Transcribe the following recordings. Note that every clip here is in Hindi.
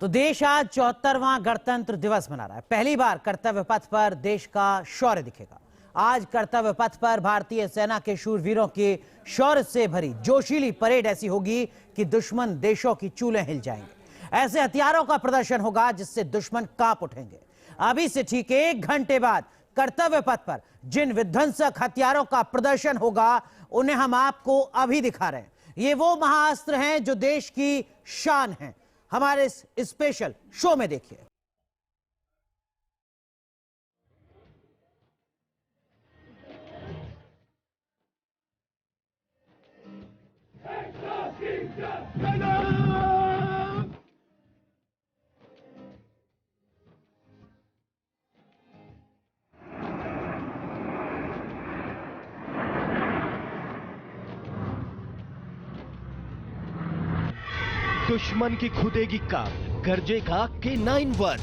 तो देश आज 74वां गणतंत्र दिवस मना रहा है। पहली बार कर्तव्य पथ पर देश का शौर्य दिखेगा। आज कर्तव्य पथ पर भारतीय सेना के शूरवीरों के शौर्य से भरी जोशीली परेड ऐसी होगी कि दुश्मन देशों की चूलें हिल जाएंगे। ऐसे हथियारों का प्रदर्शन होगा जिससे दुश्मन कांप उठेंगे। अभी से ठीक 1 घंटे बाद कर्तव्य पथ पर जिन विध्वंसक हथियारों का प्रदर्शन होगा उन्हें हम आपको अभी दिखा रहे हैं। ये वो महाअस्त्र हैं जो देश की शान हैं। हमारे इस स्पेशल शो में देखिए। दुश्मन की खुदेगी कब गरजेगा K9 वध।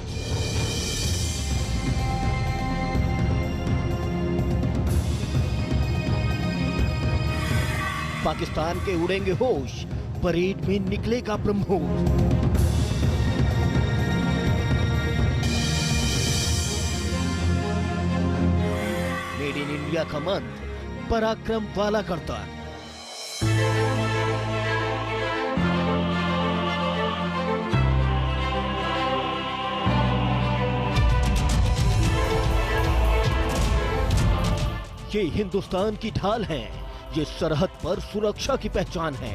पाकिस्तान के उड़ेंगे होश, परेड में निकलेगा ब्रह्मोस। मेड इन इंडिया का मंत्र, पराक्रम वाला करता। ये हिंदुस्तान की ढाल है, ये सरहद पर सुरक्षा की पहचान है।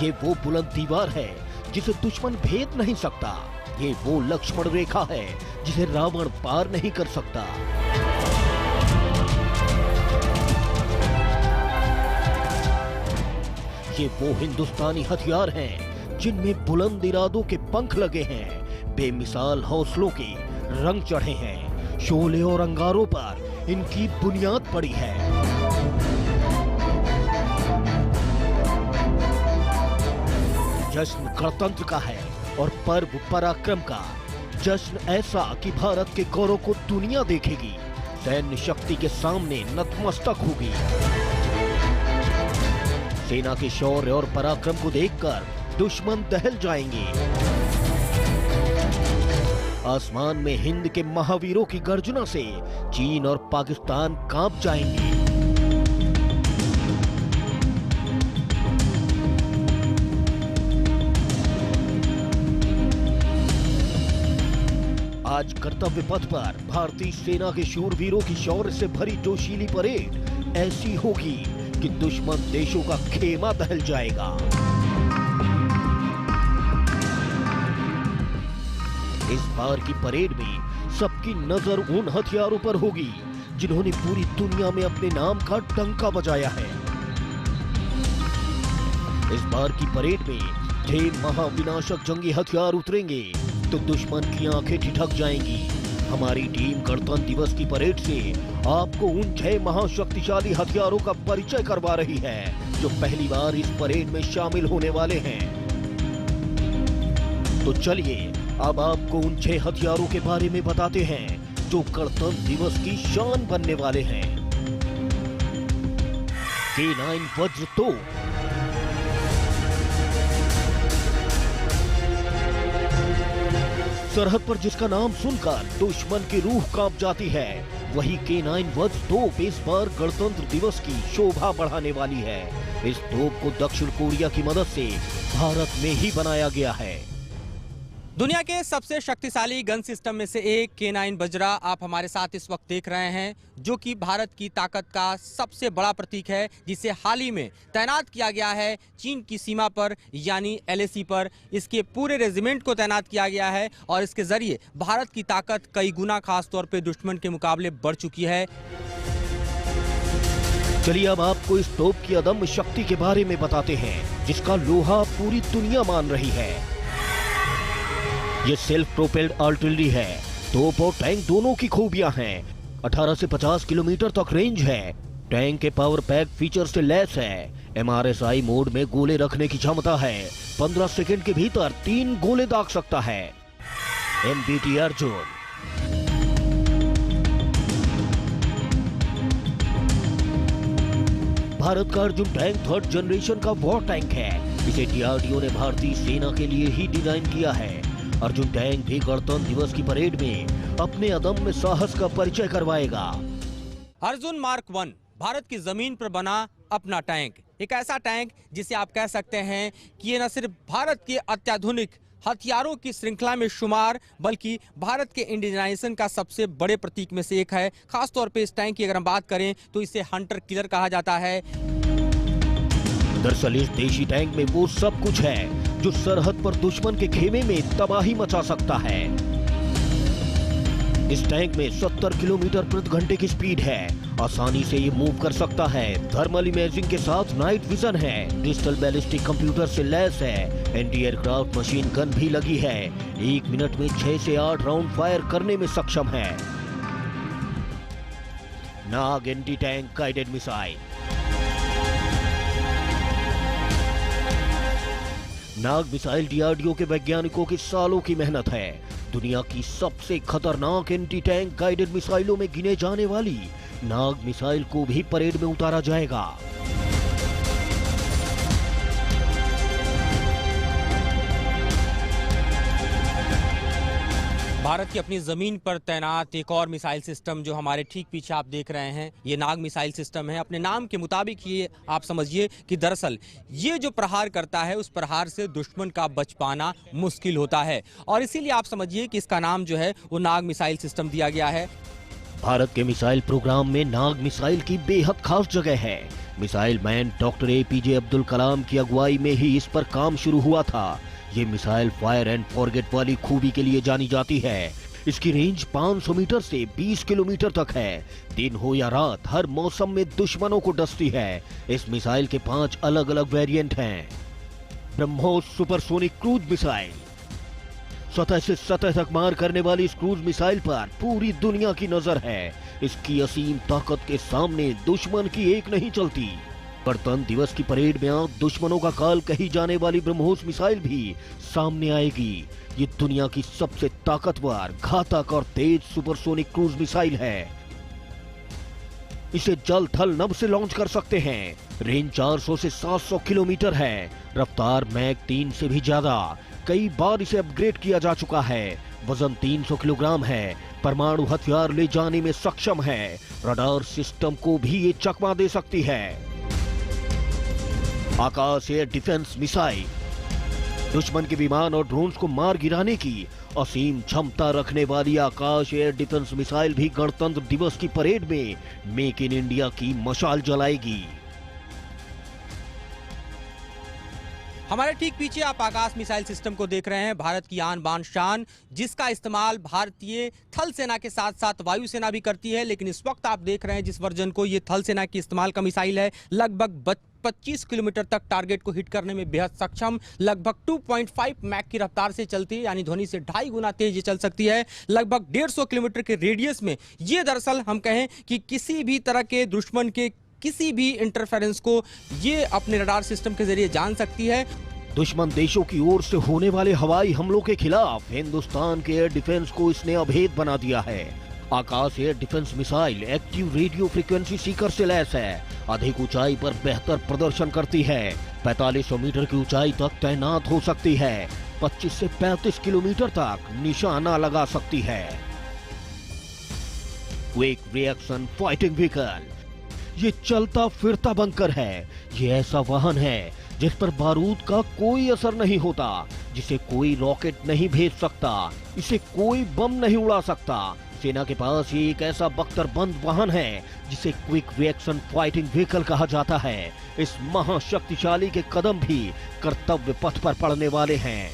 ये वो बुलंद दीवार है जिसे दुश्मन भेद नहीं सकता। ये वो लक्ष्मण रेखा है जिसे रावण पार नहीं कर सकता। ये वो हिंदुस्तानी हथियार हैं जिनमें बुलंद इरादों के पंख लगे हैं, बेमिसाल हौसलों के रंग चढ़े हैं। शोले और अंगारों पर इनकी बुनियाद पड़ी है। जश्न गणतंत्र का है और पर्व पराक्रम का। जश्न ऐसा कि भारत के गौरव को दुनिया देखेगी, सैन्य शक्ति के सामने नतमस्तक होगी। सेना के शौर्य और पराक्रम को देखकर दुश्मन दहल जाएंगे। आसमान में हिंद के महावीरों की गर्जना से चीन और पाकिस्तान कांप जाएंगे। आज कर्तव्य पथ पर भारतीय सेना के शूरवीरों की शौर्य से भरी जोशीली परेड ऐसी होगी कि दुश्मन देशों का खेमा दहल जाएगा। इस बार की परेड में सबकी नजर उन हथियारों पर होगी जिन्होंने पूरी दुनिया में अपने नाम का डंका बजाया है। इस बार की परेड में 6 महाविनाशक जंगी हथियार उतरेंगे तो दुश्मन की आंखें ठिठक जाएंगी। हमारी टीम गणतंत्र दिवस की परेड से आपको उन 6 महाशक्तिशाली हथियारों का परिचय करवा रही है जो पहली बार इस परेड में शामिल होने वाले हैं। तो चलिए अब आपको उन 6 हथियारों के बारे में बताते हैं जो गणतंत्र दिवस की शान बनने वाले हैं। K9 वज्र तोप। सरहद पर जिसका नाम सुनकर दुश्मन की रूह कांप जाती है, वही K9 वज्र तोप इस बार गणतंत्र दिवस की शोभा बढ़ाने वाली है। इस तोप को दक्षिण कोरिया की मदद से भारत में ही बनाया गया है। दुनिया के सबसे शक्तिशाली गन सिस्टम में से एक K9 वज्रा आप हमारे साथ इस वक्त देख रहे हैं, जो कि भारत की ताकत का सबसे बड़ा प्रतीक है, जिसे हाल ही में तैनात किया गया है चीन की सीमा पर यानी LAC पर। इसके पूरे रेजिमेंट को तैनात किया गया है और इसके जरिए भारत की ताकत कई गुना खासतौर पर दुश्मन के मुकाबले बढ़ चुकी है। चलिए अब आपको इस तोप की अदम्य शक्ति के बारे में बताते हैं जिसका लोहा पूरी दुनिया मान रही है। ये सेल्फ प्रोपेल्ड आर्टिलरी है। तोप और टैंक दोनों की खूबियां हैं। 18 से 50 किलोमीटर तक रेंज है। टैंक के पावर पैक फीचर से लैस है। MRSI मोड में गोले रखने की क्षमता है। 15 सेकंड के भीतर 3 गोले दाग सकता है। MBT अर्जुन। भारत का अर्जुन टैंक 3rd जनरेशन का वॉर टैंक है। इसे डीआरडीओ ने भारतीय सेना के लिए ही डिजाइन किया है। अर्जुन टैंक भी गणतंत्र दिवस की परेड में अपने अदम्य साहस का परिचय करवाएगा। अर्जुन मार्क 1 भारत की जमीन पर बना अपना टैंक, एक ऐसा टैंक जिसे आप कह सकते हैं कि ये न सिर्फ भारत के अत्याधुनिक हथियारों की श्रृंखला में शुमार बल्कि भारत के इंडियनाइजेशन का सबसे बड़े प्रतीक में से एक है। खासतौर पे इस टैंक की अगर हम बात करें तो इसे हंटर किलर कहा जाता है। दरअसल इस देशी टैंक में वो सब कुछ है जो सरहद पर दुश्मन के खेमे में तबाही मचा सकता है। इस टैंक में 70 किलोमीटर प्रति घंटे की स्पीड है। आसानी से ये मूव कर सकता है। थर्मल इमेजिंग के साथ नाइट विजन है। डिजिटल बैलिस्टिक कंप्यूटर से लैस है। एंटी एयरक्राफ्ट मशीन गन भी लगी है। 1 मिनट में 6 से 8 राउंड फायर करने में सक्षम है। नाग एंटी टैंक गाइडेड मिसाइल। नाग मिसाइल डीआरडीओ के वैज्ञानिकों की सालों की मेहनत है। दुनिया की सबसे खतरनाक एंटी टैंक गाइडेड मिसाइलों में गिने जाने वाली नाग मिसाइल को भी परेड में उतारा जाएगा। भारत की अपनी जमीन पर तैनात एक और मिसाइल सिस्टम जो हमारे ठीक पीछे आप देख रहे हैं, ये नाग मिसाइल सिस्टम है। अपने नाम के मुताबिक ये आप समझिए कि दरअसल ये जो प्रहार करता है उस प्रहार से दुश्मन का बच पाना मुश्किल होता है और इसीलिए आप समझिए कि इसका नाम जो है वो नाग मिसाइल सिस्टम दिया गया है। भारत के मिसाइल प्रोग्राम में नाग मिसाइल की बेहद खास जगह है। Missile man doctor APJ Abdul Kalam की अगुवाई में ही इस पर काम शुरू हुआ था। ये मिसाइल फायर एंड फॉरगेट वाली खूबी के लिए जानी जाती है। इसकी रेंज 500 मीटर से 20 किलोमीटर तक है। दिन हो या रात हर मौसम में दुश्मनों को डसती है। इस मिसाइल के 5 अलग अलग वेरिएंट हैं। BrahMos supersonic cruise missile. सतह से सतह तक मार करने वाली इस क्रूज मिसाइल पर पूरी दुनिया की नजर है। इसकी असीम ताकत के सामने दुश्मन की एक नहीं चलती। गणतंत्र दिवस की परेड में आप दुश्मनों का काल कही जाने वाली ब्रह्मोस मिसाइल भी सामने आएगी। ये दुनिया की सबसे ताकतवर, घातक और तेज सुपरसोनिक क्रूज मिसाइल है। इसे जल थल नभ से लॉन्च कर सकते हैं। रेंज 400 से 700 किलोमीटर है। रफ्तार मैक 3 से भी ज्यादा। कई बार इसे अपग्रेड किया जा चुका है। वजन 300 किलोग्राम है। परमाणु हथियार ले जाने में सक्षम है। रडार सिस्टम को भी ये चकमा दे सकती है। Akash air defence missile. दुश्मन के विमान और ड्रोन्स को मार गिराने की असीम क्षमता रखने वाली आकाश एयर डिफेंस मिसाइल भी गणतंत्र दिवस की परेड में मेक इन इंडिया की मशाल जलाएगी। हमारे ठीक पीछे आप आकाश मिसाइल सिस्टम को देख रहे हैं। भारत की आन बान शान, जिसका इस्तेमाल भारतीय थल सेना के साथ साथ वायुसेना भी करती है। लेकिन इस वक्त आप देख रहे हैं जिस वर्जन को, ये थल सेना की इस्तेमाल का मिसाइल है। लगभग 25 किलोमीटर तक टारगेट को हिट करने में बेहद सक्षम। लगभग 2.5 मैक की रफ्तार से चलती है, यानी ध्वनि से 2.5 गुना तेज ये चल सकती है। लगभग 150 किलोमीटर के रेडियस में ये दरअसल हम कहें कि किसी भी तरह के दुश्मन के किसी भी इंटरफेरेंस को ये अपने रडार सिस्टम के जरिए जान सकती है। दुश्मन देशों की ओर से होने वाले हवाई हमलों के खिलाफ हिंदुस्तान के एयर डिफेंस को इसने अभेद बना दिया है। Akash air defence missile active radio frequency seeker से लैस है। अधिक ऊंचाई पर बेहतर प्रदर्शन करती है। 4500 मीटर की ऊंचाई तक तैनात हो सकती है। 25 से 35 किलोमीटर तक निशाना लगा सकती है। Quick reaction fighting vehicle. ये चलता फिरता बंकर है। ये ऐसा वाहन है जिस पर बारूद का कोई असर नहीं होता, जिसे कोई रॉकेट नहीं भेज सकता, इसे कोई बम नहीं उड़ा सकता। सेना के पास ये एक ऐसा बख्तरबंद वाहन है जिसे क्विक रिएक्शन फाइटिंग व्हीकल कहा जाता है। इस महाशक्तिशाली के कदम भी कर्तव्य पथ पर पड़ने वाले हैं।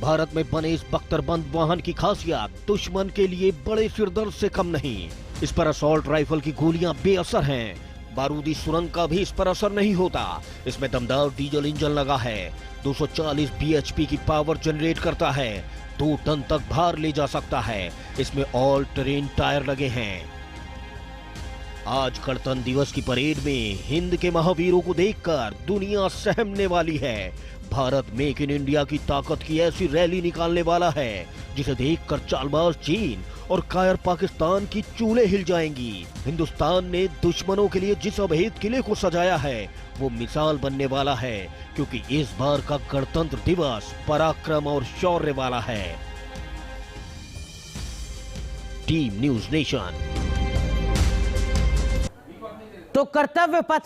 भारत में बने इस बख्तरबंद वाहन की खासियत दुश्मन के लिए बड़े सिरदर्द से कम नहीं। इस पर असॉल्ट राइफल की गोलियां बेअसर हैं। बारूदी सुरंग का भी इस पर असर नहीं होता। इसमें दमदार डीजल इंजन लगा है। 240 bhp की पावर जनरेट करता है। 2 टन तक भार ले जा सकता है। इसमें ऑल टेरेन टायर लगे हैं। आज गणतंत्र दिवस की परेड में हिंद के महावीरों को देखकर दुनिया सहमने वाली है। भारत मेक इन इंडिया की ताकत की ऐसी रैली निकालने वाला है जिसे देखकर चालबाज चीन और कायर पाकिस्तान की चूल्हे हिल जाएंगी। हिंदुस्तान ने दुश्मनों के लिए जिस अभेद किले को सजाया है वो मिसाल बनने वाला है, क्योंकि इस बार का गणतंत्र दिवस पराक्रम और शौर्य वाला है। Team news nation. तो कर्तव्य पथ